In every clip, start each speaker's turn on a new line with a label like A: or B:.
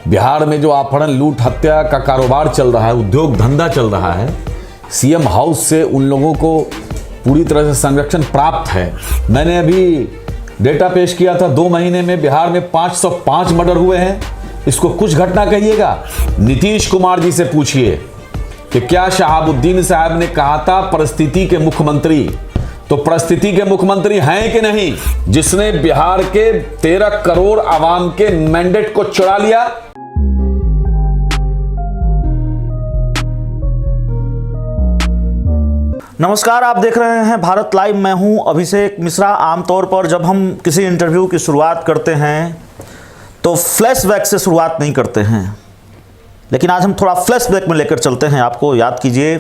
A: बिहार में जो अपहरण लूट हत्या का कारोबार चल रहा है, उद्योग धंधा चल रहा है, सीएम हाउस से उन लोगों को पूरी तरह से संरक्षण प्राप्त है। मैंने अभी डेटा पेश किया था, 2 महीने में बिहार में 505 मर्डर हुए हैं। इसको कुछ घटना कहिएगा? नीतीश कुमार जी से पूछिए कि क्या शहाबुद्दीन साहब ने कहा था परिस्थिति के मुख्यमंत्री, तो परिस्थिति के मुख्यमंत्री हैं कि नहीं, जिसने बिहार के 13 करोड़ आवाम के मैंडेट को चुरा लिया।
B: नमस्कार, आप देख रहे हैं भारत लाइव। मैं हूं अभिषेक मिश्रा। आमतौर पर जब हम किसी इंटरव्यू की शुरुआत करते हैं तो फ्लैशबैक से शुरुआत नहीं करते हैं, लेकिन आज हम थोड़ा फ्लैशबैक में लेकर चलते हैं आपको। याद कीजिए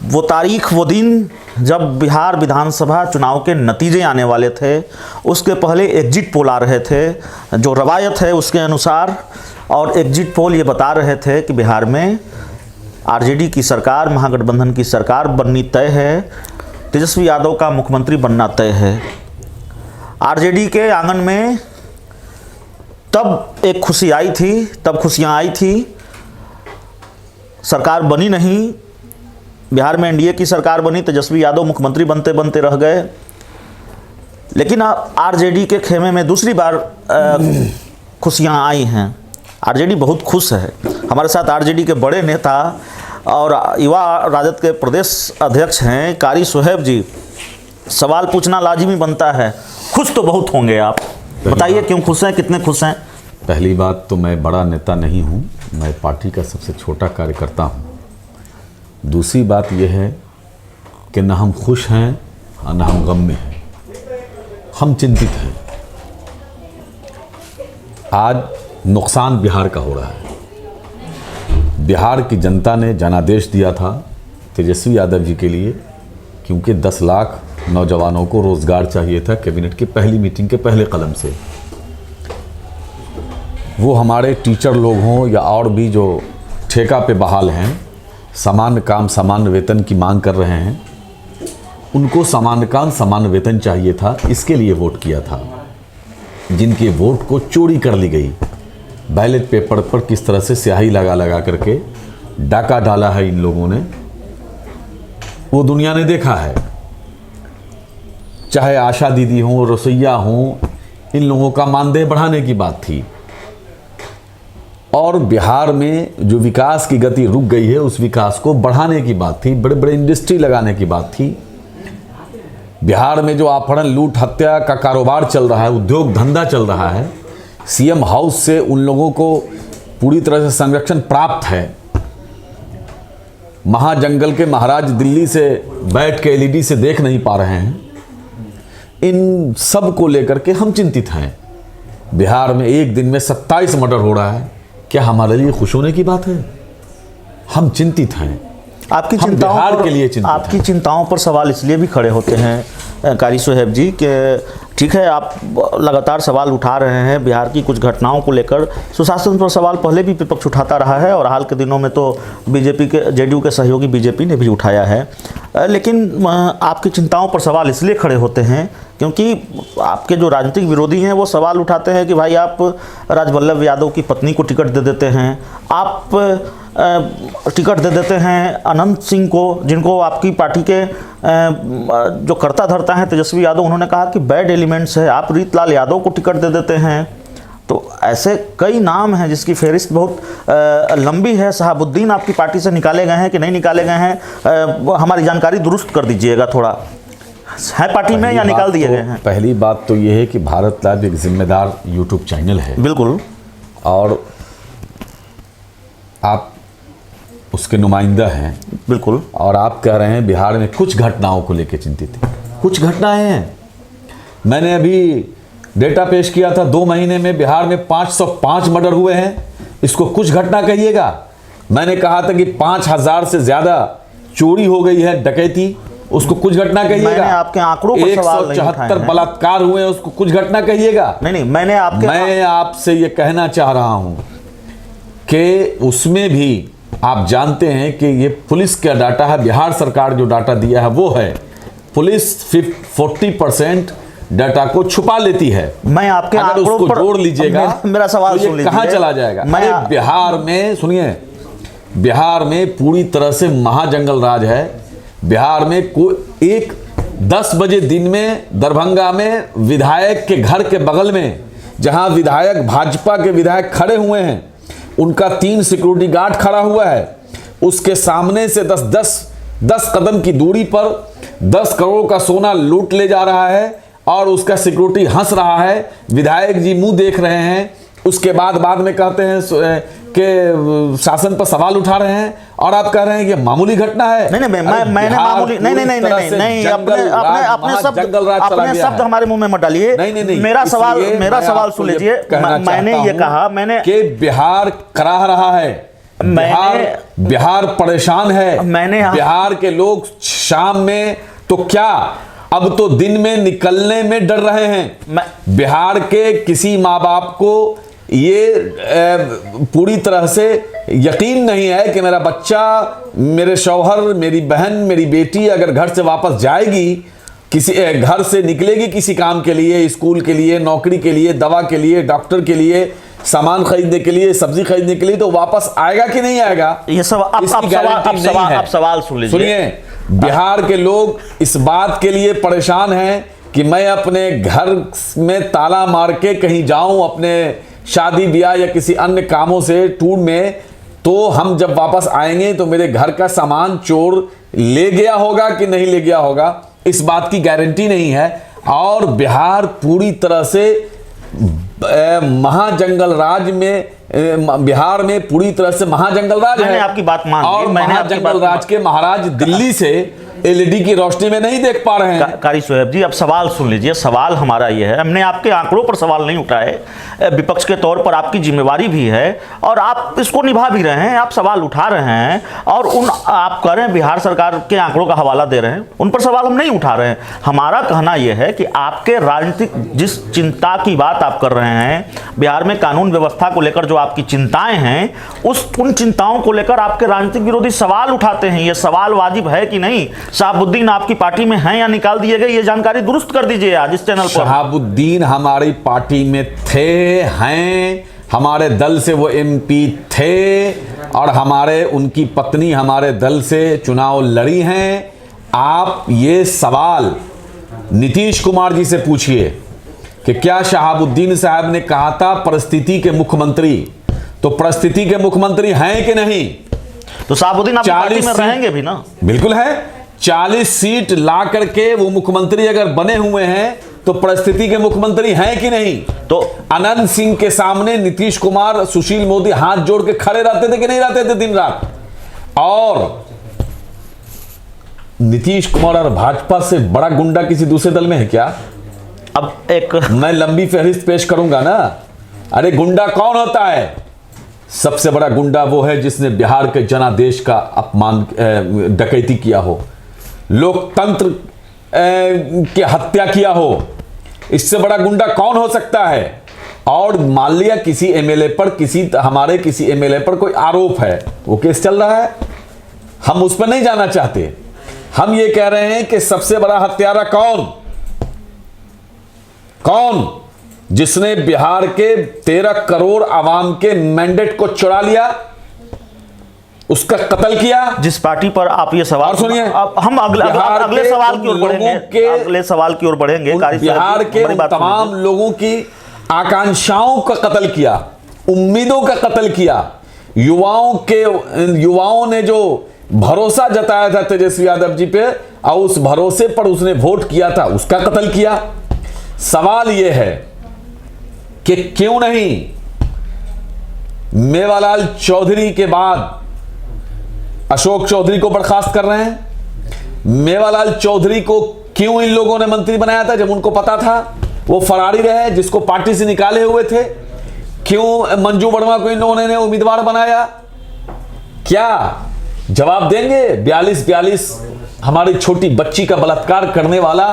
B: वो तारीख, वो दिन जब बिहार विधानसभा चुनाव के नतीजे आने वाले थे। उसके पहले एग्जिट पोल आ रहे थे, जो रवायत है उसके अनुसार, और एग्जिट पोल ये बता रहे थे कि बिहार में आरजेडी की सरकार, महागठबंधन की सरकार बननी तय है, तेजस्वी यादव का मुख्यमंत्री बनना तय है। आरजेडी के आंगन में तब एक खुशी आई थी, तब खुशियां आई थी। सरकार बनी नहीं, बिहार में एनडीए की सरकार बनी, तेजस्वी यादव मुख्यमंत्री बनते बनते रह गए। लेकिन आरजेडी के खेमे में दूसरी बार खुशियां आई हैं। आरजेडी बहुत खुश है। हमारे साथ आरजेडी के बड़े नेता और युवा राजद के प्रदेश अध्यक्ष हैं कारी सुहेब जी। सवाल पूछना लाजिमी बनता है, खुश तो बहुत होंगे आप, बताइए क्यों खुश हैं, कितने खुश हैं?
A: पहली बात तो मैं बड़ा नेता नहीं हूं, मैं पार्टी का सबसे छोटा कार्यकर्ता हूं। दूसरी बात यह है कि न हम खुश हैं और न हम गम में हैं, हम चिंतित हैं। आज नुकसान बिहार का हो रहा है। बिहार की जनता ने जनादेश दिया था तेजस्वी यादव जी के लिए, क्योंकि 10 लाख नौजवानों को रोजगार चाहिए था कैबिनेट की पहली मीटिंग के पहले कदम से। वो हमारे टीचर लोग हों या और भी जो ठेका पे बहाल हैं, समान काम समान वेतन की मांग कर रहे हैं, उनको समान काम समान वेतन चाहिए था, इसके लिए वोट किया था। जिनके वोट को चोरी कर ली गई, बैलेट पेपर पर किस तरह से स्याही लगा लगा करके डाका डाला है इन लोगों ने, वो दुनिया ने देखा है। चाहे आशा दीदी हों, रसोइया हों, इन लोगों का मानदेय बढ़ाने की बात थी। और बिहार में जो विकास की गति रुक गई है, उस विकास को बढ़ाने की बात थी, बड़े बड़े इंडस्ट्री लगाने की बात थी। बिहार में जो अपहरण लूट हत्या का कारोबार चल रहा है, उद्योग धंधा चल रहा है, सीएम हाउस से उन लोगों को पूरी तरह से संरक्षण प्राप्त है। महाजंगल के महाराज दिल्ली से बैठ के एलईडी से देख नहीं पा रहे हैं। इन सब को लेकर के हम चिंतित हैं। बिहार में एक दिन में 27 मर्डर हो रहा है, क्या हमारे लिए खुश होने की बात है? हम चिंतित हैं।
B: आपकी चिंताओं पर सवाल इसलिए भी खड़े होते हैं कारी सुहेब जी कि ठीक है, आप लगातार सवाल उठा रहे हैं बिहार की कुछ घटनाओं को लेकर। सुशासन पर सवाल पहले भी विपक्ष उठाता रहा है, और हाल के दिनों में तो बीजेपी के, जेडीयू के सहयोगी बीजेपी ने भी उठाया है। लेकिन आपकी चिंताओं पर सवाल इसलिए खड़े होते हैं क्योंकि आपके जो राजनीतिक विरोधी हैं वो सवाल उठाते हैं कि भाई आप राजवल्लभ यादव की पत्नी को टिकट दे देते हैं, आप टिकट दे देते हैं अनंत सिंह को, जिनको आपकी पार्टी के जो कर्ता धर्ता हैं तेजस्वी यादव, उन्होंने कहा कि बैड एलिमेंट्स है, आप रीतलाल यादव को टिकट दे देते हैं। तो ऐसे कई नाम हैं जिसकी फहरिस्त बहुत लंबी है। शहाबुद्दीन आपकी पार्टी से निकाले गए हैं कि नहीं निकाले गए हैं, हमारी जानकारी दुरुस्त कर दीजिएगा थोड़ा, है पार्टी में या निकाल दिए गए हैं?
A: पहली बात तो यह है कि भारत लाइव एक जिम्मेदार यूट्यूब चैनल है,
B: बिल्कुल, और
A: आप उसके नुमाइंदा हैं,
B: बिल्कुल।
A: और आप कह रहे हैं बिहार में कुछ घटनाओं को लेकर चिंतित हैं। कुछ घटनाएं हैं। मैंने अभी डेटा पेश किया था, 2 महीने में बिहार में 505 मर्डर हुए हैं। इसको कुछ घटना कहिएगा? मैंने कहा था कि 5000 से ज्यादा चोरी हो गई है, डकैती, उसको कुछ घटना कहिएगा?
B: मैंने आपके आंकड़ों पर सवाल नहीं उठाए हैं।
A: 174 बलात्कार हुए हैं, उसको कुछ घटना कहिएगा?
B: नहीं, मैं
A: आपसे ये कहना चाह रहा हूं कि उसमें भी आप जानते हैं कि ये पुलिस का डाटा है, बिहार सरकार जो डाटा दिया है वो है, पुलिस 40% डाटा को छुपा लेती है।
B: मैं आपके
A: अगर
B: आंकड़ों
A: उसको
B: पर
A: जोड़ लीजिएगा
B: मेरा सवाल
A: तो ये
B: सुन लीजिए,
A: कहां चला जाएगा।
B: मैं
A: बिहार में सुनिए, बिहार में पूरी तरह से महाजंगल राज है। बिहार में कोई एक 10 बजे दिन में दरभंगा में विधायक के घर के बगल में जहां विधायक भाजपा के विधायक खड़े हुए हैं, उनका 3 सिक्योरिटी गार्ड खड़ा हुआ है। उसके सामने से 10 कदम की दूरी पर 10 करोड़ का सोना लूट ले जा रहा है और उसका सिक्योरिटी हंस रहा है। विधायक जी मुंह देख रहे हैं। उसके बाद में कहते हैं कि शासन पर सवाल उठा रहे हैं और आप कह रहे हैं कि मामूली घटना है।
B: नहीं मैंने मामूली नहीं अपने शब्द हमारे मुंह में मत डालिए।
A: नहीं
B: मेरा सवाल सुन लीजिए। मैंने ये कहा कि
A: बिहार कराह रहा है, बिहार परेशान है। बिहार के लोग शाम में तो क्या अब तो दिन में निकलने में डर रहे हैं। बिहार के किसी माँ बाप को ये पूरी तरह से यकीन नहीं है कि मेरा बच्चा, मेरे शौहर, मेरी बहन, मेरी बेटी अगर घर से वापस जाएगी, किसी घर से निकलेगी किसी काम के लिए, स्कूल के लिए, नौकरी के लिए, दवा के लिए, डॉक्टर के लिए, सामान खरीदने के लिए, सब्जी खरीदने के लिए, तो वापस आएगा कि नहीं आएगा,
B: ये सब आप सवाल सुन लीजिए।
A: सुनिए, बिहार के लोग इस बात के लिए परेशान हैं कि मैं अपने घर में ताला मार के कहीं जाऊं अपने शादी ब्याह या किसी अन्य कामों से टूर में, तो हम जब वापस आएंगे तो मेरे घर का सामान चोर ले गया होगा कि नहीं ले गया होगा, इस बात की गारंटी नहीं है। और बिहार पूरी तरह से महाजंगल राज में, बिहार में पूरी तरह से महाजंगल राज है।
B: मैंने आपकी बात मान ली।
A: और महाजंगल राज के महाराज दिल्ली से एलईडी की रोशनी में नहीं देख पा रहे हैं।
B: कारी सोहेब जी, अब सवाल सुन लीजिए। सवाल हमारा ये है, हमने आपके आंकड़ों पर सवाल नहीं उठाए, विपक्ष के तौर पर आपकी जिम्मेवारी भी है और आप इसको निभा भी रहे हैं। आप सवाल उठा रहे हैं और आप कह रहे हैं बिहार सरकार के आंकड़ों का हवाला दे रहे हैं, उन पर सवाल हम नहीं उठा रहे हैं। हमारा कहना यह है कि आपके राजनीतिक जिस चिंता की बात आप कर रहे हैं, बिहार में कानून व्यवस्था को लेकर जो आपकी चिंताएं हैं, उन चिंताओं को लेकर आपके राजनीतिक विरोधी सवाल उठाते हैं। ये सवाल वाजिब है कि नहीं? शहाबुद्दीन आपकी पार्टी में हैं या निकाल दिए गए, ये जानकारी दुरुस्त कर दीजिए आज इस चैनल पर।
A: शहाबुद्दीन हमारी पार्टी में थे, हैं, हमारे दल से वो एमपी थे और उनकी पत्नी हमारे दल से चुनाव लड़ी हैं। आप ये सवाल नीतीश कुमार जी से पूछिए कि क्या शहाबुद्दीन साहब ने कहा था परिस्थिति के मुख्यमंत्री, तो परिस्थिति के मुख्यमंत्री हैं कि नहीं?
B: तो शहाबुद्दीन आप पार्टी में रहेंगे भी ना?
A: बिल्कुल है। 40 सीट ला करके वो मुख्यमंत्री अगर बने हुए हैं तो परिस्थिति के मुख्यमंत्री हैं कि नहीं? तो अनंत सिंह के सामने नीतीश कुमार, सुशील मोदी हाथ जोड़ के खड़े रहते थे कि नहीं रहते थे दिन रात? और नीतीश कुमार और भाजपा से बड़ा गुंडा किसी दूसरे दल में है क्या?
B: अब एक
A: मैं लंबी फहरिस्त पेश करूंगा ना। अरे गुंडा कौन होता है? सबसे बड़ा गुंडा वो है जिसने बिहार के जनादेश का अपमान, डकैती किया हो, लोकतंत्र की हत्या किया हो। इससे बड़ा गुंडा कौन हो सकता है? और मान लिया किसी एमएलए पर, हमारे किसी एमएलए पर कोई आरोप है, वो केस चल रहा है, हम उस पर नहीं जाना चाहते। हम ये कह रहे हैं कि सबसे बड़ा हत्यारा कौन? जिसने बिहार के 13 करोड़ आवाम के मैंडेट को चुरा लिया, उसका कत्ल किया।
B: जिस पार्टी पर आप ये सवाल
A: सुनिए,
B: अब हम अगले सवाल की ओर बढ़ेंगे, अगले सवाल की ओर बढ़ेंगे।
A: बिहार के तमाम लोगों की आकांक्षाओं का कत्ल किया, उम्मीदों का कत्ल किया, युवाओं ने जो भरोसा जताया था तेजस्वी यादव जी पे और उस भरोसे पर उसने वोट किया था, उसका कत्ल किया। सवाल यह है कि क्यों नहीं मेवालाल चौधरी के बाद अशोक चौधरी को बर्खास्त कर रहे हैं? मेवालाल चौधरी को क्यों इन लोगों ने मंत्री बनाया था जब उनको पता था वो फरारी रहे, जिसको पार्टी से निकाले हुए थे? क्यों मंजू वर्मा को इन लोगों ने उम्मीदवार बनाया? क्या जवाब देंगे? 42 हमारी छोटी बच्ची का बलात्कार करने वाला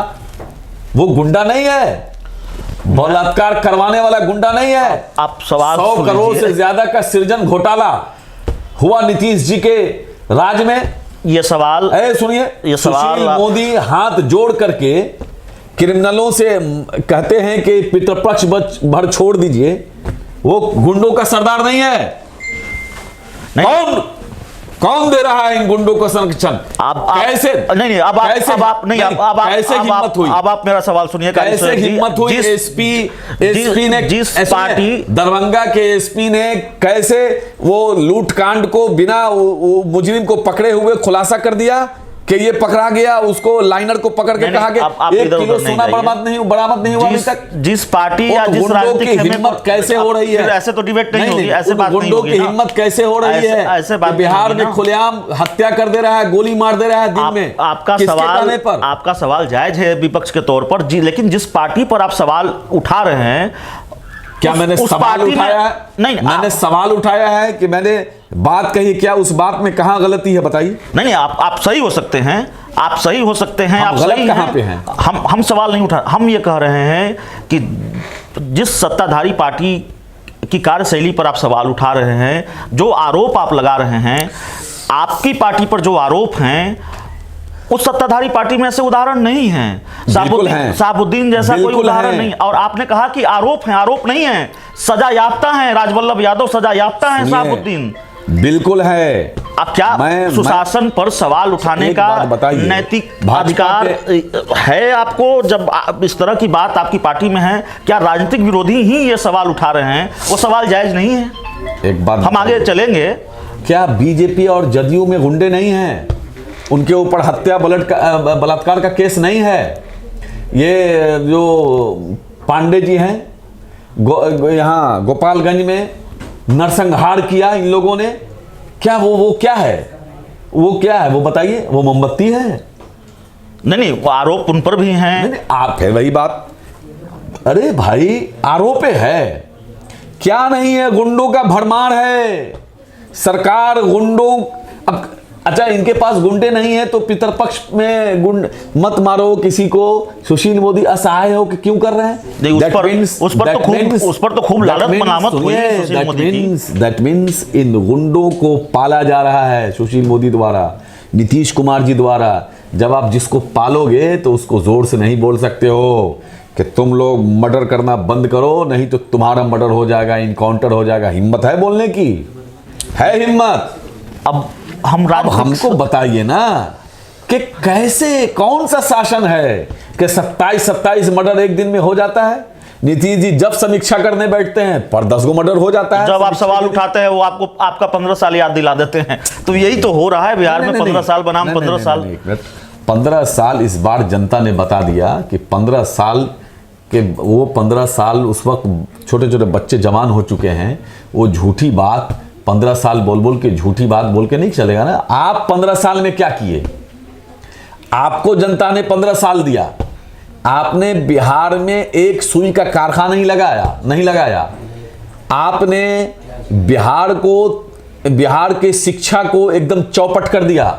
A: वो गुंडा नहीं है, बलात्कार करवाने वाला गुंडा नहीं है।
B: आप सवाल
A: 100 करोड़ से ज्यादा का सृजन घोटाला हुआ नीतीश जी के राज में।
B: ये सवाल
A: सुनिए, सुशील मोदी हाथ जोड़ करके क्रिमिनलों से कहते हैं कि पितृपक्ष भर छोड़ दीजिए, वो गुंडों का सरदार नहीं है। कौन दे रहा है इन गुंडों को संरक्षण? कैसे?
B: नहीं, अब आप मेरा सवाल सुनिए।
A: कैसे हिम्मत हुई एसपी ने, जिस पार्टी दरभंगा के एसपी ने कैसे वो लूट कांड को बिना मुजरिम को पकड़े हुए खुलासा कर दिया कि ये पकड़ा गया, उसको लाइनर को पकड़ के कहा कि 1 किलो सोना बरामद नहीं हुआ अभी तक।
B: जिस पार्टी या जिस
A: राजनीतिक की हिम्मत कैसे हो रही है?
B: ऐसे तो डिबेट नहीं होगी, ऐसे बात नहीं होगी।
A: गुंडों की हिम्मत कैसे हो रही है?
B: ऐसे बात
A: बिहार में खुलेआम हत्या कर दे रहा है, गोली मार दे रहा है दिन में।
B: आपका सवाल जायज है विपक्ष के तौर पर जी, लेकिन जिस पार्टी पर आप सवाल उठा रहे हैं,
A: क्या मैंने सवाल उठाया है?
B: नहीं,
A: मैंने सवाल उठाया है कि मैंने बात कही, क्या उस बात में कहां गलती है बताइए?
B: नहीं, आप सही हो सकते हैं, आप सही हो सकते हैं, आप
A: गलत
B: सही
A: कहां पे हैं?
B: हम सवाल नहीं उठा, हम ये कह रहे हैं कि जिस सत्ताधारी पार्टी की कार्यशैली पर आप सवाल उठा रहे हैं, जो आरोप आप लगा रहे हैं, आपकी पार्टी पर जो आरोप हैं, उस सत्ताधारी पार्टी में ऐसे उदाहरण नहीं है। साबुद्दीन जैसा कोई उदाहरण नहीं। और आपने कहा कि आरोप है, आरोप नहीं है, सजा याफ्ता है। राजवल्लभ यादव सजा याफ्ता है। साबुद्दीन
A: बिल्कुल है।
B: अब क्या सुशासन पर सवाल उठाने का नैतिक अधिकार है आपको? जब इस तरह की बात आपकी पार्टी में है, क्या राजनीतिक विरोधी ही ये सवाल उठा रहे हैं? वो सवाल जायज नहीं है।
A: एक बात
B: हम आगे चलेंगे।
A: क्या बीजेपी और जदयू में गुंडे नहीं हैं? उनके ऊपर हत्या बलात्कार का केस नहीं है? ये जो पांडे जी हैं, यहाँ गोपालगंज में नरसंहार किया इन लोगों ने, क्या वो क्या है? वो क्या है वो बताइए? वो मोमबत्ती है?
B: नहीं, वो आरोप उन पर भी हैं।
A: नहीं, आप है वही बात। अरे भाई, आरोप है, क्या नहीं है? गुंडों का भरमार है। सरकार गुंडों, अब अच्छा इनके पास गुंडे नहीं है तो पितरपक्ष में गुंड मत मारो किसी को। सुशील मोदी असहाय हो कि क्यों कर रहे हैं?
B: उस पर तो खूब लालच मनामत हुई है सुशील मोदी की।
A: दैट मीन्स इन गुंडों को पाला जा रहा है सुशील मोदी द्वारा, नीतीश कुमार जी द्वारा। जब आप जिसको पालोगे तो उसको जोर से नहीं बोल सकते हो कि तुम लोग मर्डर करना बंद करो, नहीं तो तुम्हारा मर्डर हो जाएगा, इनकाउंटर हो जाएगा। हिम्मत है बोलने की? है हिम्मत?
B: अब
A: हमको बताइए ना कि कैसे, कौन सा शासन है कि 27 मर्डर एक दिन में हो जाता है? नीतीश जी जब समीक्षा करने बैठते हैं पर 10 गो मर्डर हो जाता है।
B: जब आप सवाल उठाते हैं वो आपका 15 साल याद दिला देते हैं। तो यही तो हो रहा है बिहार में। 15 साल बनाम 15 साल।
A: 15 साल इस बार जनता ने बता दिया कि 15 साल के, वो 15 साल उस वक्त छोटे छोटे बच्चे जवान हो चुके हैं। वो झूठी बात 15 साल बोल के, झूठी बात बोल के नहीं चलेगा ना। आप 15 साल में क्या किए? आपको जनता ने 15 साल दिया, आपने बिहार में एक सुई का कारखाना नहीं लगाया। आपने बिहार के शिक्षा को एकदम चौपट कर दिया।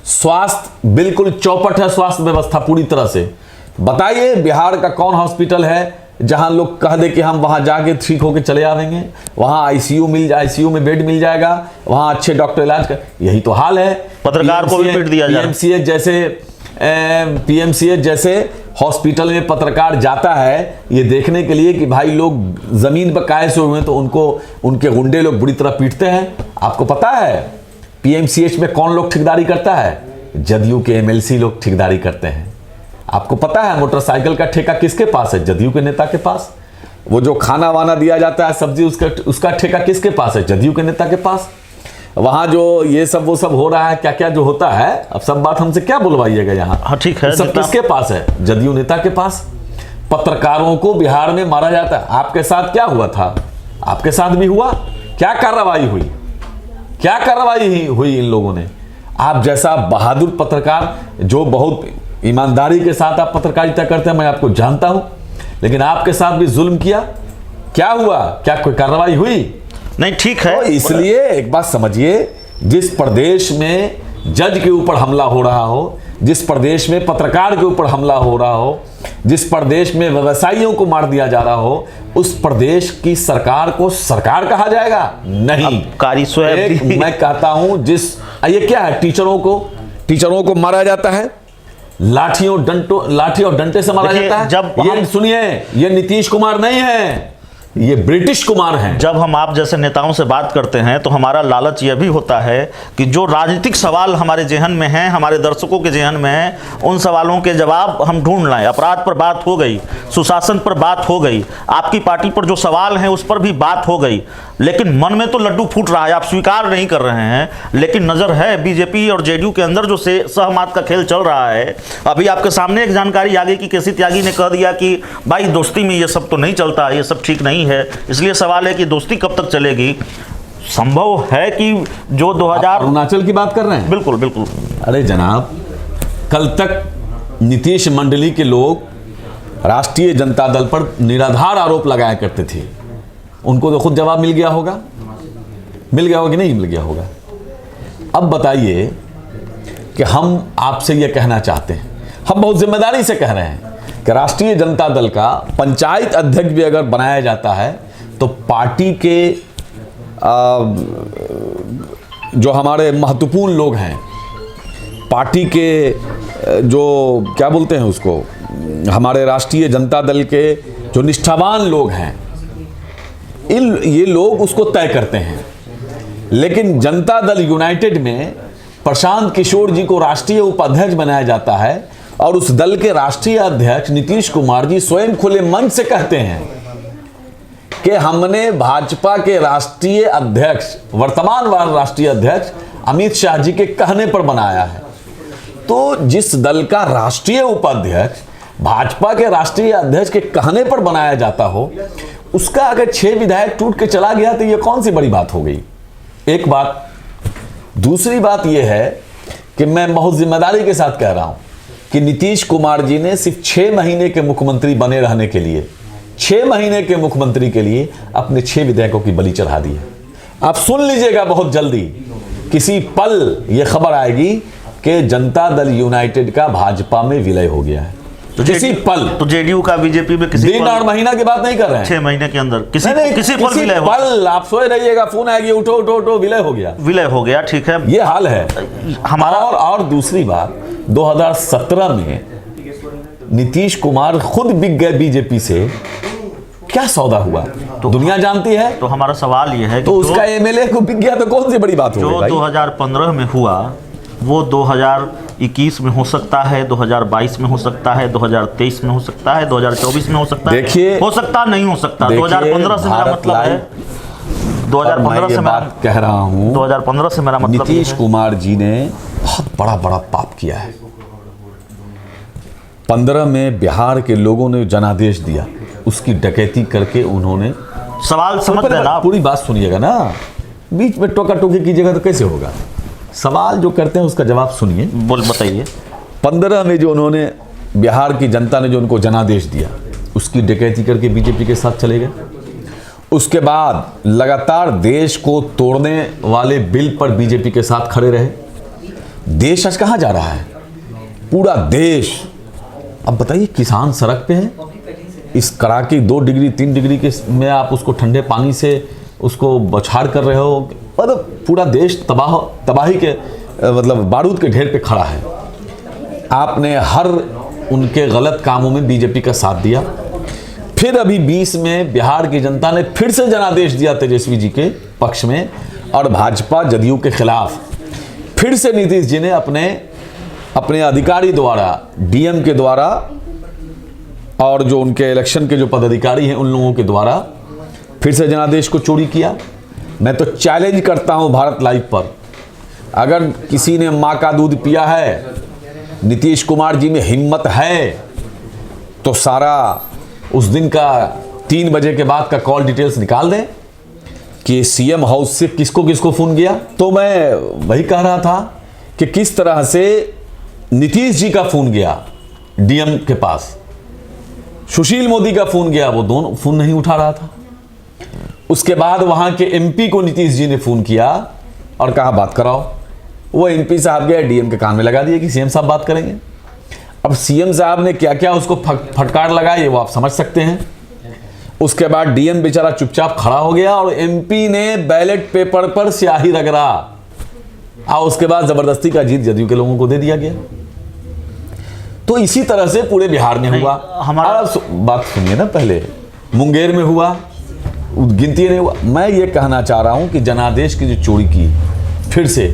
A: स्वास्थ्य बिल्कुल चौपट है, स्वास्थ्य व्यवस्था पूरी तरह से। बताइए बिहार का कौन हॉस्पिटल है जहां लोग कह दे कि हम वहां जाके ठीक होकर चले आवेंगे? वहां आईसीयू में बेड मिल जाएगा, वहां अच्छे डॉक्टर इलाज कर। यही तो हाल है।
B: पत्रकार को भी बेड दिया जाए।
A: पीएमसीएच जैसे हॉस्पिटल में पत्रकार जाता है ये देखने के लिए कि भाई लोग जमीन पर काहे से हुए हैं, तो उनके गुंडे लोग बुरी तरह पीटते हैं। आपको पता है पीएमसीएच में कौन लोग ठेकेदारी करता है? जदयू के एमएलसी लोग ठेकेदारी करते हैं। आपको पता है मोटरसाइकिल का ठेका किसके पास है? जदयू के नेता के पास। वो जो खाना वाना दिया जाता है सब्जी, उसका ठेका किसके पास है? जदयू के नेता के पास। वहां जो ये सब वो सब हो रहा है, क्या क्या जो होता है, अब सब बात हमसे क्या बुलवाइएगा यहाँ?
B: हाँ ठीक है।
A: सब किसके पास है? जदयू नेता के पास। पत्रकारों को बिहार में मारा जाता है। आपके साथ क्या हुआ था? आपके साथ भी हुआ। क्या कार्रवाई हुई? क्या कार्रवाई हुई इन लोगों ने? आप जैसा बहादुर पत्रकार, जो बहुत ईमानदारी के साथ आप पत्रकारिता करते हैं, मैं आपको जानता हूं, लेकिन आपके साथ भी जुल्म किया। क्या हुआ? क्या कोई कार्रवाई हुई?
B: नहीं, ठीक है।
A: तो इसलिए एक बात समझिए, जिस प्रदेश में जज के ऊपर हमला हो रहा हो, जिस प्रदेश में पत्रकार के ऊपर हमला हो रहा हो, जिस प्रदेश में व्यवसायियों को मार दिया जा रहा हो, उस प्रदेश की सरकार को सरकार कहा जाएगा? नहीं।
B: मैं
A: कहता हूं ये क्या है? टीचरों को मारा जाता है, लाठी और डंडे से मारा जाता है।
B: जब
A: ये सुनिए, ये नीतीश कुमार नहीं है, ये ब्रिटिश कुमार हैं।
B: जब हम आप जैसे नेताओं से बात करते हैं तो हमारा लालच यह भी होता है कि जो राजनीतिक सवाल हमारे जेहन में हैं, हमारे दर्शकों के जेहन में हैं, उन सवालों के जवाब हम ढूंढ लाएं। अपराध पर बात हो गई, सुशासन पर बात हो गई, आपकी पार्टी पर जो सवाल हैं उस पर भी बात हो गई, लेकिन मन में तो लड्डू फूट रहा है, आप स्वीकार नहीं कर रहे हैं। लेकिन नज़र है बीजेपी और जेडीयू के अंदर जो सहमत का खेल चल रहा है। अभी आपके सामने एक जानकारी आ गई कि केसी त्यागी ने कह दिया कि भाई दोस्ती में ये सब तो नहीं चलता, ये सब ठीक नहीं है। इसलिए सवाल है कि दोस्ती कब तक चलेगी। संभव है कि जो 2000
A: अरुणाचल की बात कर रहे हैं।
B: बिल्कुल बिल्कुल।
A: अरे जनाब, कल तक नीतीश मंडली के लोग राष्ट्रीय जनता दल पर निराधार आरोप लगाया करते थे, उनको तो खुद जवाब मिल गया होगा कि नहीं मिल गया होगा। अब बताइए कि हम आपसे यह कहना चाहते हैं, हम बहुत जिम्मेदारी से कह रहे हैं कि राष्ट्रीय जनता दल का पंचायत अध्यक्ष भी अगर बनाया जाता है तो पार्टी के जो हमारे महत्वपूर्ण लोग हैं, पार्टी के जो क्या बोलते हैं उसको, हमारे राष्ट्रीय जनता दल के जो निष्ठावान लोग हैं, ये लोग उसको तय करते हैं। लेकिन जनता दल यूनाइटेड में प्रशांत किशोर जी को राष्ट्रीय उपाध्यक्ष बनाया जाता है और उस दल के राष्ट्रीय अध्यक्ष नीतीश कुमार जी स्वयं खुले मंच से कहते हैं कि हमने भाजपा के राष्ट्रीय अध्यक्ष, वर्तमान राष्ट्रीय अध्यक्ष अमित शाह जी के कहने पर बनाया है। तो जिस दल का राष्ट्रीय उपाध्यक्ष भाजपा के राष्ट्रीय अध्यक्ष के कहने पर बनाया जाता हो, उसका अगर 6 विधायक टूट के चला गया तो यह कौन सी बड़ी बात हो गई। एक बात। दूसरी बात यह है कि मैं बहुत जिम्मेदारी के साथ कह रहा हूं कि नीतीश कुमार जी ने सिर्फ 6 महीने के मुख्यमंत्री बने रहने के लिए, 6 महीने के मुख्यमंत्री के लिए अपने 6 विधायकों की बलि चढ़ा दी है। आप सुन लीजिएगा, बहुत जल्दी किसी पल यह खबर आएगी कि जनता दल यूनाइटेड का भाजपा में विलय हो गया है। तो किसी पल,
B: तो जेडीयू का बीजेपी में किसी
A: दिन और महीना की बात नहीं कर रहे हैं,
B: 6 महीने के अंदर किसी
A: पल पल आप सोए रहिएगा, फोन आएगी, उठो उठो उठो, विलय हो गया। ठीक है, ये हाल है
B: हमारा।
A: और दूसरी बात, 2017 में नीतीश कुमार खुद बिक गए बीजेपी से। क्या सौदा हुआ तो दुनिया जानती है।
B: तो हमारा सवाल यह है कि
A: तो उसका एमएलए को बिक गया तो कौन सी बड़ी बात हो गई।
B: जो 2015 में हुआ वो 2021 में हो सकता है, 2022 में हो सकता है, 2023 में हो सकता है, 2024 में हो सकता है।
A: देखिए,
B: हो सकता नहीं हो सकता। 2015 से मेरा मतलब है, 2015 से
A: बात कह रहा हूं,
B: 2015 से मेरा मतलब
A: नीतीश कुमार जी ने बहुत बड़ा पाप किया है। 15 में बिहार के लोगों ने जनादेश दिया, उसकी डकैती करके उन्होंने।
B: सवाल समझ लेना,
A: पूरी बात सुनिएगा ना, बीच में टोका टोकी कीजिएगा तो कैसे होगा। सवाल जो करते हैं उसका जवाब सुनिए।
B: बताइए।
A: 15 में जो उन्होंने, बिहार की जनता ने जो उनको जनादेश दिया, उसकी डकैती करके बीजेपी के साथ चले गए। उसके बाद लगातार देश को तोड़ने वाले बिल पर बीजेपी के साथ खड़े रहे। देश आज कहाँ जा रहा है, पूरा देश। अब बताइए, किसान सड़क पे है, इस कड़ाके 2 डिग्री 3 डिग्री के में आप उसको ठंडे पानी से उसको बौछार कर रहे हो, मतलब पूरा देश तबाही के मतलब बारूद के ढेर पे खड़ा है। आपने हर उनके गलत कामों में बीजेपी का साथ दिया। फिर अभी 20 में बिहार की जनता ने फिर से जनादेश दिया तेजस्वी जी के पक्ष में, और भाजपा जदयू के खिलाफ फिर से नीतीश जी ने अपने अधिकारी द्वारा, डीएम के द्वारा और जो उनके इलेक्शन के जो पदाधिकारी हैं उन लोगों के द्वारा फिर से जनादेश को चोरी किया। मैं तो चैलेंज करता हूं भारत लाइव पर, अगर किसी ने मां का दूध पिया है, नीतीश कुमार जी में हिम्मत है, तो सारा उस दिन का 3 बजे के बाद का कॉल डिटेल्स निकाल दें कि सीएम हाउस से किसको किसको फोन किया। तो मैं वही कह रहा था कि किस तरह से नीतीश जी का फोन गया डीएम के पास, सुशील मोदी का फोन गया, वो दोनों फोन नहीं उठा रहा था। उसके बाद वहां के एमपी को नीतीश जी ने फोन किया और कहा बात कराओ। वो एमपी साहब गए, डीएम के कान में लगा दिए कि सीएम साहब बात करेंगे। अब सीएम साहब ने क्या क्या उसको फटकार लगाई वो आप समझ सकते हैं। उसके बाद डीएम बेचारा चुपचाप खड़ा हो गया और एमपी ने बैलेट पेपर पर स्याही रगड़ा और उसके बाद जबरदस्ती का जीत जदयू के लोगों को दे दिया गया। तो इसी तरह से पूरे बिहार में हुआ।
B: हमारा
A: बात सुनिए ना, पहले मुंगेर में हुआ, गिनती नहीं हुआ। मैं ये कहना चाह रहा हूं कि जनादेश की जो चोरी की फिर से,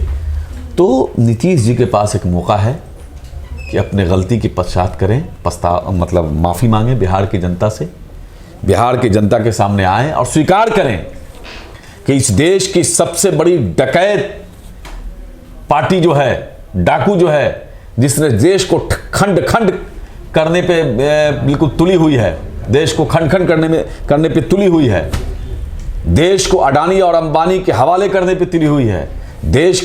A: तो नीतीश जी के पास एक मौका है कि अपने गलती की पश्चात करें, मतलब माफ़ी मांगे बिहार की जनता से, बिहार की जनता के सामने आए और स्वीकार करें कि इस देश की सबसे बड़ी डकैत पार्टी जो है, डाकू जो है, जिसने देश को खंड खंड करने पे बिल्कुल तुली हुई है, देश को खंड खंड करने पे तुली हुई है, देश को अडानी और अंबानी के हवाले करने पे तुली हुई है, देश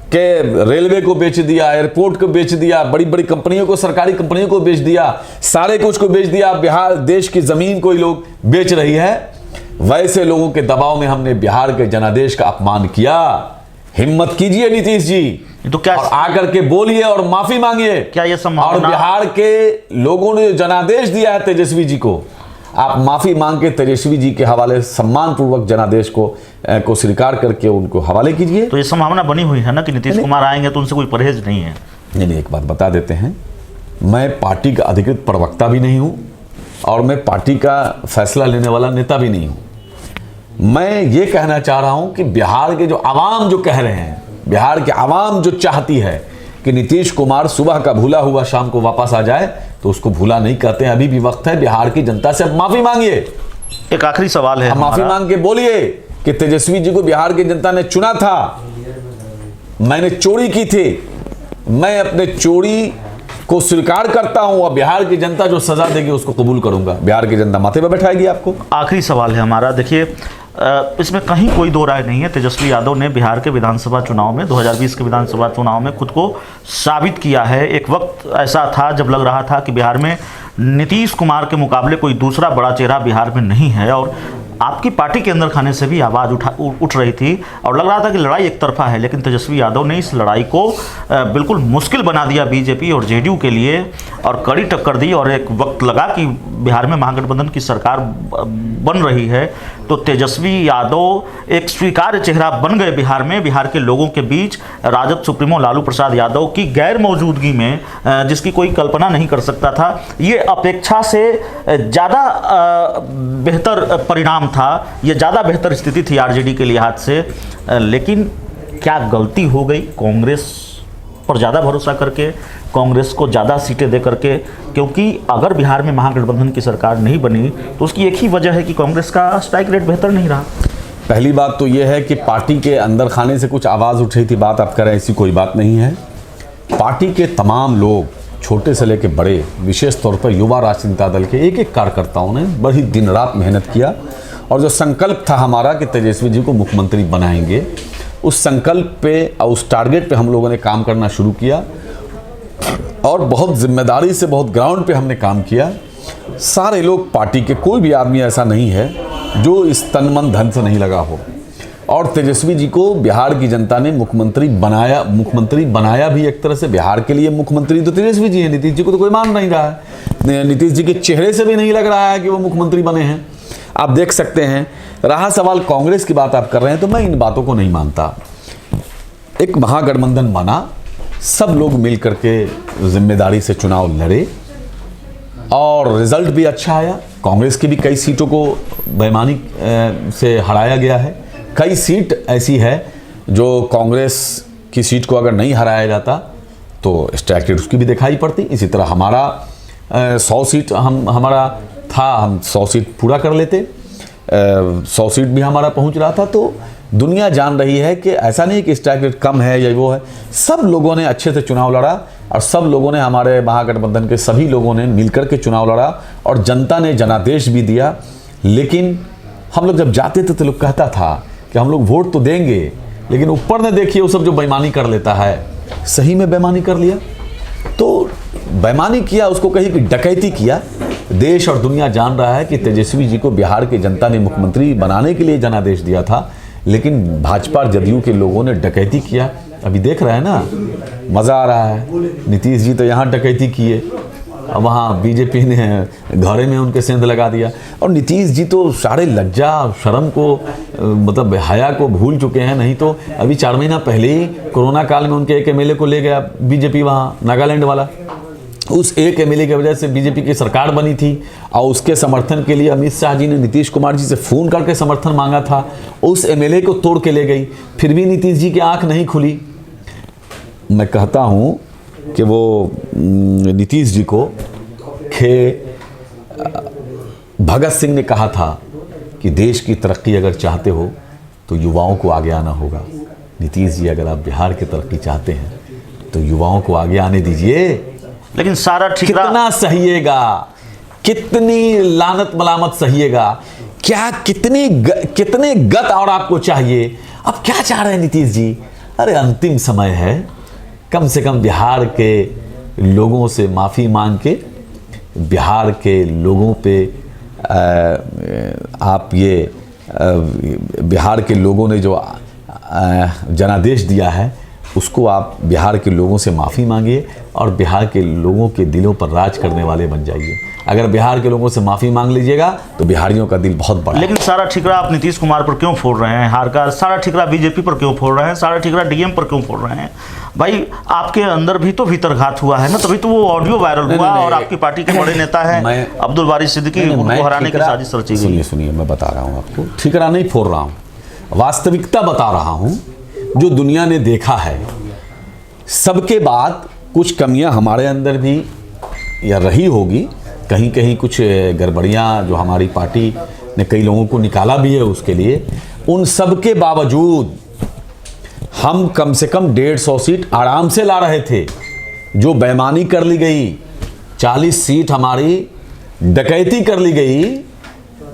A: के रेलवे को बेच दिया, एयरपोर्ट को बेच दिया, बड़ी बड़ी कंपनियों को, सरकारी कंपनियों को बेच दिया, सारे कुछ को बेच दिया, बिहार देश की जमीन को ही लोग बेच रही है। वैसे लोगों के दबाव में हमने बिहार के जनादेश का अपमान किया। हिम्मत कीजिए नीतीश जी,
B: तो क्या
A: और आकर के बोलिए और माफी मांगिए।
B: क्या ये संभावना,
A: और बिहार के लोगों ने जो जनादेश दिया है तेजस्वी जी को, आप माफी मांग के तेजस्वी जी के हवाले सम्मान पूर्वक जनादेश को स्वीकार करके उनको हवाले कीजिए।
B: तो ये संभावना बनी हुई है ना कि नीतीश कुमार आएंगे तो उनसे कोई परहेज नहीं है।
A: नहीं, एक बात बता देते हैं, मैं पार्टी का अधिकृत प्रवक्ता भी नहीं हूं और मैं पार्टी का फैसला लेने वाला नेता भी नहीं हूं। मैं ये कहना चाह रहा हूं कि बिहार के जो आवाम जो कह रहे हैं, बिहार के आवाम जो चाहती है कि नीतीश कुमार सुबह का भूला हुआ शाम को वापस आ जाए, तो उसको भूला नहीं कहते हैं। अभी भी वक्त है, बिहार की जनता से अब माफी मांगिए।
B: एक आखिरी सवाल है,
A: माफी मांग के बोलिए कि तेजस्वी जी को बिहार की जनता ने चुना था, मैंने चोरी की थी, मैं अपने चोरी को स्वीकार करता हूं और बिहार की जनता जो सजा देगी उसको कबूल करूंगा। बिहार की जनता माथे पर बैठाएगी आपको।
B: आखिरी सवाल है हमारा, देखिए इसमें कहीं कोई दो राय नहीं है, तेजस्वी यादव ने बिहार के विधानसभा चुनाव में, 2020 के विधानसभा चुनाव में खुद को साबित किया है। एक वक्त ऐसा था जब लग रहा था कि बिहार में नीतीश कुमार के मुकाबले कोई दूसरा बड़ा चेहरा बिहार में नहीं है, और आपकी पार्टी के अंदर खाने से भी आवाज़ उठ रही थी और लग रहा था कि लड़ाई एक तरफा है। लेकिन तेजस्वी यादव ने इस लड़ाई को बिल्कुल मुश्किल बना दिया बीजेपी और जेडीयू के लिए, और कड़ी टक्कर दी। और एक वक्त लगा कि बिहार में महागठबंधन की सरकार बन रही है, तो तेजस्वी यादव एक स्वीकार्य चेहरा बन गए बिहार में, बिहार के लोगों के बीच। राजद सुप्रीमो लालू प्रसाद यादव की गैर मौजूदगी में, जिसकी कोई कल्पना नहीं कर सकता था, ये अपेक्षा से ज़्यादा बेहतर परिणाम था, ये ज़्यादा बेहतर स्थिति थी आरजेडी के लिहाज से। लेकिन क्या गलती हो गई कांग्रेस पर ज़्यादा भरोसा करके, कांग्रेस को ज़्यादा सीटें दे करके? क्योंकि अगर बिहार में महागठबंधन की सरकार नहीं बनी तो उसकी एक ही वजह है कि कांग्रेस का स्ट्राइक रेट बेहतर नहीं रहा।
A: पहली बात तो यह है कि पार्टी के अंदर खाने से कुछ आवाज़ उठ रही थी, बात आप कर रहे हैं, ऐसी कोई बात नहीं है। पार्टी के तमाम लोग, छोटे से लेकर बड़े, विशेष तौर पर युवा राष्ट्रीय दल के एक एक कार्यकर्ताओं ने बड़ी दिन रात मेहनत किया, और जो संकल्प था हमारा कि तेजस्वी जी को मुख्यमंत्री बनाएंगे, उस संकल्प पे और उस टारगेट पे हम लोगों ने काम करना शुरू किया, और बहुत जिम्मेदारी से, बहुत ग्राउंड पे हमने काम किया। सारे लोग, पार्टी के कोई भी आदमी ऐसा नहीं है जो इस तन मन धन से नहीं लगा हो, और तेजस्वी जी को बिहार की जनता ने मुख्यमंत्री बनाया भी। एक तरह से बिहार के लिए मुख्यमंत्री तो तेजस्वी जी है, नीतीश जी को तो कोई मान नहीं रहा है, नीतीश जी के चेहरे से भी नहीं लग रहा है कि वो मुख्यमंत्री बने हैं। आप देख सकते हैं। रहा सवाल कांग्रेस की बात आप कर रहे हैं, तो मैं इन बातों को नहीं मानता। एक महागठबंधन बना, सब लोग मिल करके जिम्मेदारी से चुनाव लड़े और रिजल्ट भी अच्छा आया। कांग्रेस की भी कई सीटों को बेईमानी से हराया गया है। कई सीट ऐसी है जो कांग्रेस की सीट को अगर नहीं हराया जाता तो स्ट्राइक रेट उसकी भी दिखाई पड़ती। इसी तरह हमारा 100 सीट हमारा था, हम 100 सीट पूरा कर लेते, 100 सीट भी हमारा पहुंच रहा था। तो दुनिया जान रही है कि ऐसा नहीं कि स्ट्राइक रेट कम है या वो है। सब लोगों ने अच्छे से चुनाव लड़ा, और सब लोगों ने, हमारे महागठबंधन के सभी लोगों ने मिलकर के चुनाव लड़ा, और जनता ने जनादेश भी दिया। लेकिन हम लोग जब जाते थे तो लोग कहता था कि हम लोग वोट तो देंगे, लेकिन ऊपर ने देखिए वो सब जो बेईमानी कर लेता है। सही में बेईमानी कर लिया, तो बेईमानी किया, उसको कही कि डकैती किया। देश और दुनिया जान रहा है कि तेजस्वी जी को बिहार की जनता ने मुख्यमंत्री बनाने के लिए जनादेश दिया था, लेकिन भाजपा और जदयू के लोगों ने डकैती किया। अभी देख रहे हैं ना, मज़ा आ रहा है। नीतीश जी तो यहाँ डकैती किए, वहाँ बीजेपी ने घरे में उनके सेंध लगा दिया। और नीतीश जी तो सारे लज्जा शर्म को, मतलब हया को भूल चुके हैं। नहीं तो अभी 4 महीना पहले ही कोरोना काल में उनके एक एमएलए को ले गया बीजेपी, वहाँ नागालैंड वाला, उस एक एमएलए की वजह से बीजेपी की सरकार बनी थी और उसके समर्थन के लिए अमित शाह जी ने नीतीश कुमार जी से फ़ोन करके समर्थन मांगा था। उस एमएलए को तोड़ के ले गई, फिर भी नीतीश जी की आंख नहीं खुली। मैं कहता हूं कि वो नीतीश जी को भगत सिंह ने कहा था कि देश की तरक्की अगर चाहते हो तो युवाओं को आगे आना होगा। नीतीश जी, अगर आप बिहार की तरक्की चाहते हैं तो युवाओं को आगे आने दीजिए।
B: लेकिन सारा ठिकरा
A: कितना सहिएगा, कितनी लानत मलामत सहिएगा, क्या कितने गत और आपको चाहिए? अब क्या चाह रहे हैं नीतीश जी? अरे अंतिम समय है, कम से कम बिहार के लोगों से माफ़ी मांग के बिहार के लोगों पे आप ये बिहार के लोगों ने जो जनादेश दिया है उसको आप बिहार के लोगों से माफ़ी मांगिए और बिहार के लोगों के दिलों पर राज करने वाले बन जाइए। अगर बिहार के लोगों से माफ़ी मांग लीजिएगा तो बिहारियों का दिल बहुत बड़ा।
B: लेकिन सारा ठिकरा आप नीतीश कुमार पर क्यों फोड़ रहे हैं? हार का सारा ठिकरा बीजेपी पर क्यों फोड़ रहे हैं? सारा ठिकरा डीएम पर क्यों फोड़ रहे हैं? भाई आपके अंदर भी तो भीतरघात हुआ है ना, तभी तो वो ऑडियो वायरल हुआ और आपकी पार्टी के बड़े नेता हैं अब्दुल बारी सिद्दीकी, उनको हराने की साजिश रची गई।
A: सुनिए, मैं बता रहा हूँ आपको, ठिकरा नहीं फोड़ रहा हूँ, वास्तविकता बता रहा हूँ जो दुनिया ने देखा है। सबके बाद कुछ कमियां हमारे अंदर भी या रही होगी, कहीं कहीं कुछ गड़बड़ियां जो हमारी पार्टी ने कई लोगों को निकाला भी है उसके लिए। उन सब के बावजूद हम कम से कम 150 सीट आराम से ला रहे थे। जो बेईमानी कर ली गई, 40 सीट हमारी डकैती कर ली गई,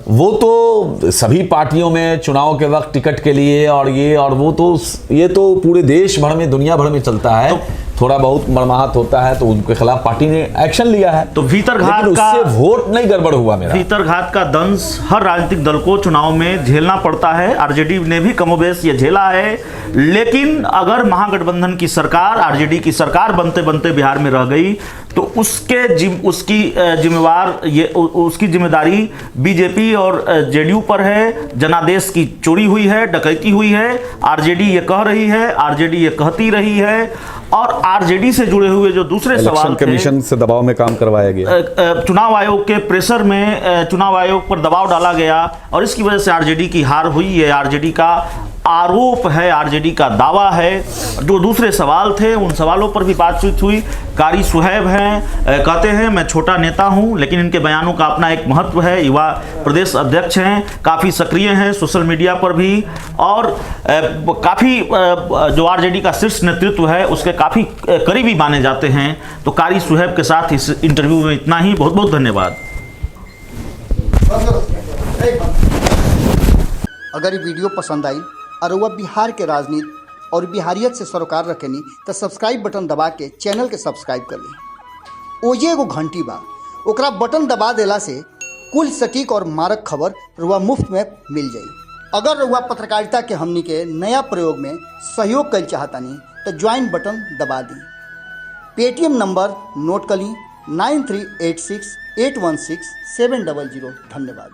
A: वो तो सभी पार्टियों में चुनाव के वक्त टिकट के लिए और ये और वो तो ये तो पूरे देश भर में, दुनिया भर में चलता है। थोड़ा बहुत मरमाहत होता है तो उनके खिलाफ पार्टी ने एक्शन लिया है।
B: तो भीतरघात का
A: वोट नहीं गड़बड़ हुआ मेरा।
B: भीतरघात का दंश हर राजनीतिक दल को चुनाव में झेलना पड़ता है। आरजेडी ने भी कमोबेश ये झेला है। लेकिन अगर महागठबंधन की सरकार, आरजेडी की सरकार बनते बनते बिहार में रह गई तो उसकी जिम्मेदारी बीजेपी और जेडीयू पर है। जनादेश की चोरी हुई है, डकैती हुई है। आरजेडी ये कह रही है, आरजेडी ये कहती रही है। और आरजेडी से जुड़े हुए जो दूसरे सवाल थे,
A: कमीशन से दबाव में काम करवाया गया,
B: चुनाव आयोग के प्रेशर में चुनाव आयोग पर दबाव डाला गया और इसकी वजह से आरजेडी की हार हुई है। आरजेडी का आरोप है, आरजेडी का दावा है। जो दूसरे सवाल थे उन सवालों पर भी बातचीत हुई। कारी सुहैब हैं, कहते हैं मैं छोटा नेता हूं लेकिन इनके बयानों का अपना एक महत्व है। युवा प्रदेश अध्यक्ष हैं, काफ़ी सक्रिय हैं सोशल मीडिया पर भी और काफ़ी जो आरजेडी का शीर्ष नेतृत्व है उसके काफ़ी करीबी माने जाते हैं। तो कारी सुहैब के साथ इस इंटरव्यू में इतना ही। बहुत बहुत धन्यवाद।
C: अगर ये वीडियो पसंद आई और वह बिहार के राजनीति और बिहारियत से सरोकार रखेनी तो सब्सक्राइब बटन दबा के चैनल के सब्सक्राइब कर ली। ओजे एगो घंटी बा, ओकरा बटन दबा देला से कुल सटीक और मारक खबर रुआ मुफ्त में मिल जाई। अगर रुआ पत्रकारिता के हमनी के नया प्रयोग में सहयोग कर चाहतानी तो ज्वाइन बटन दबा दी। पेटीएम नंबर नोट कर ली 9386 816 700। धन्यवाद।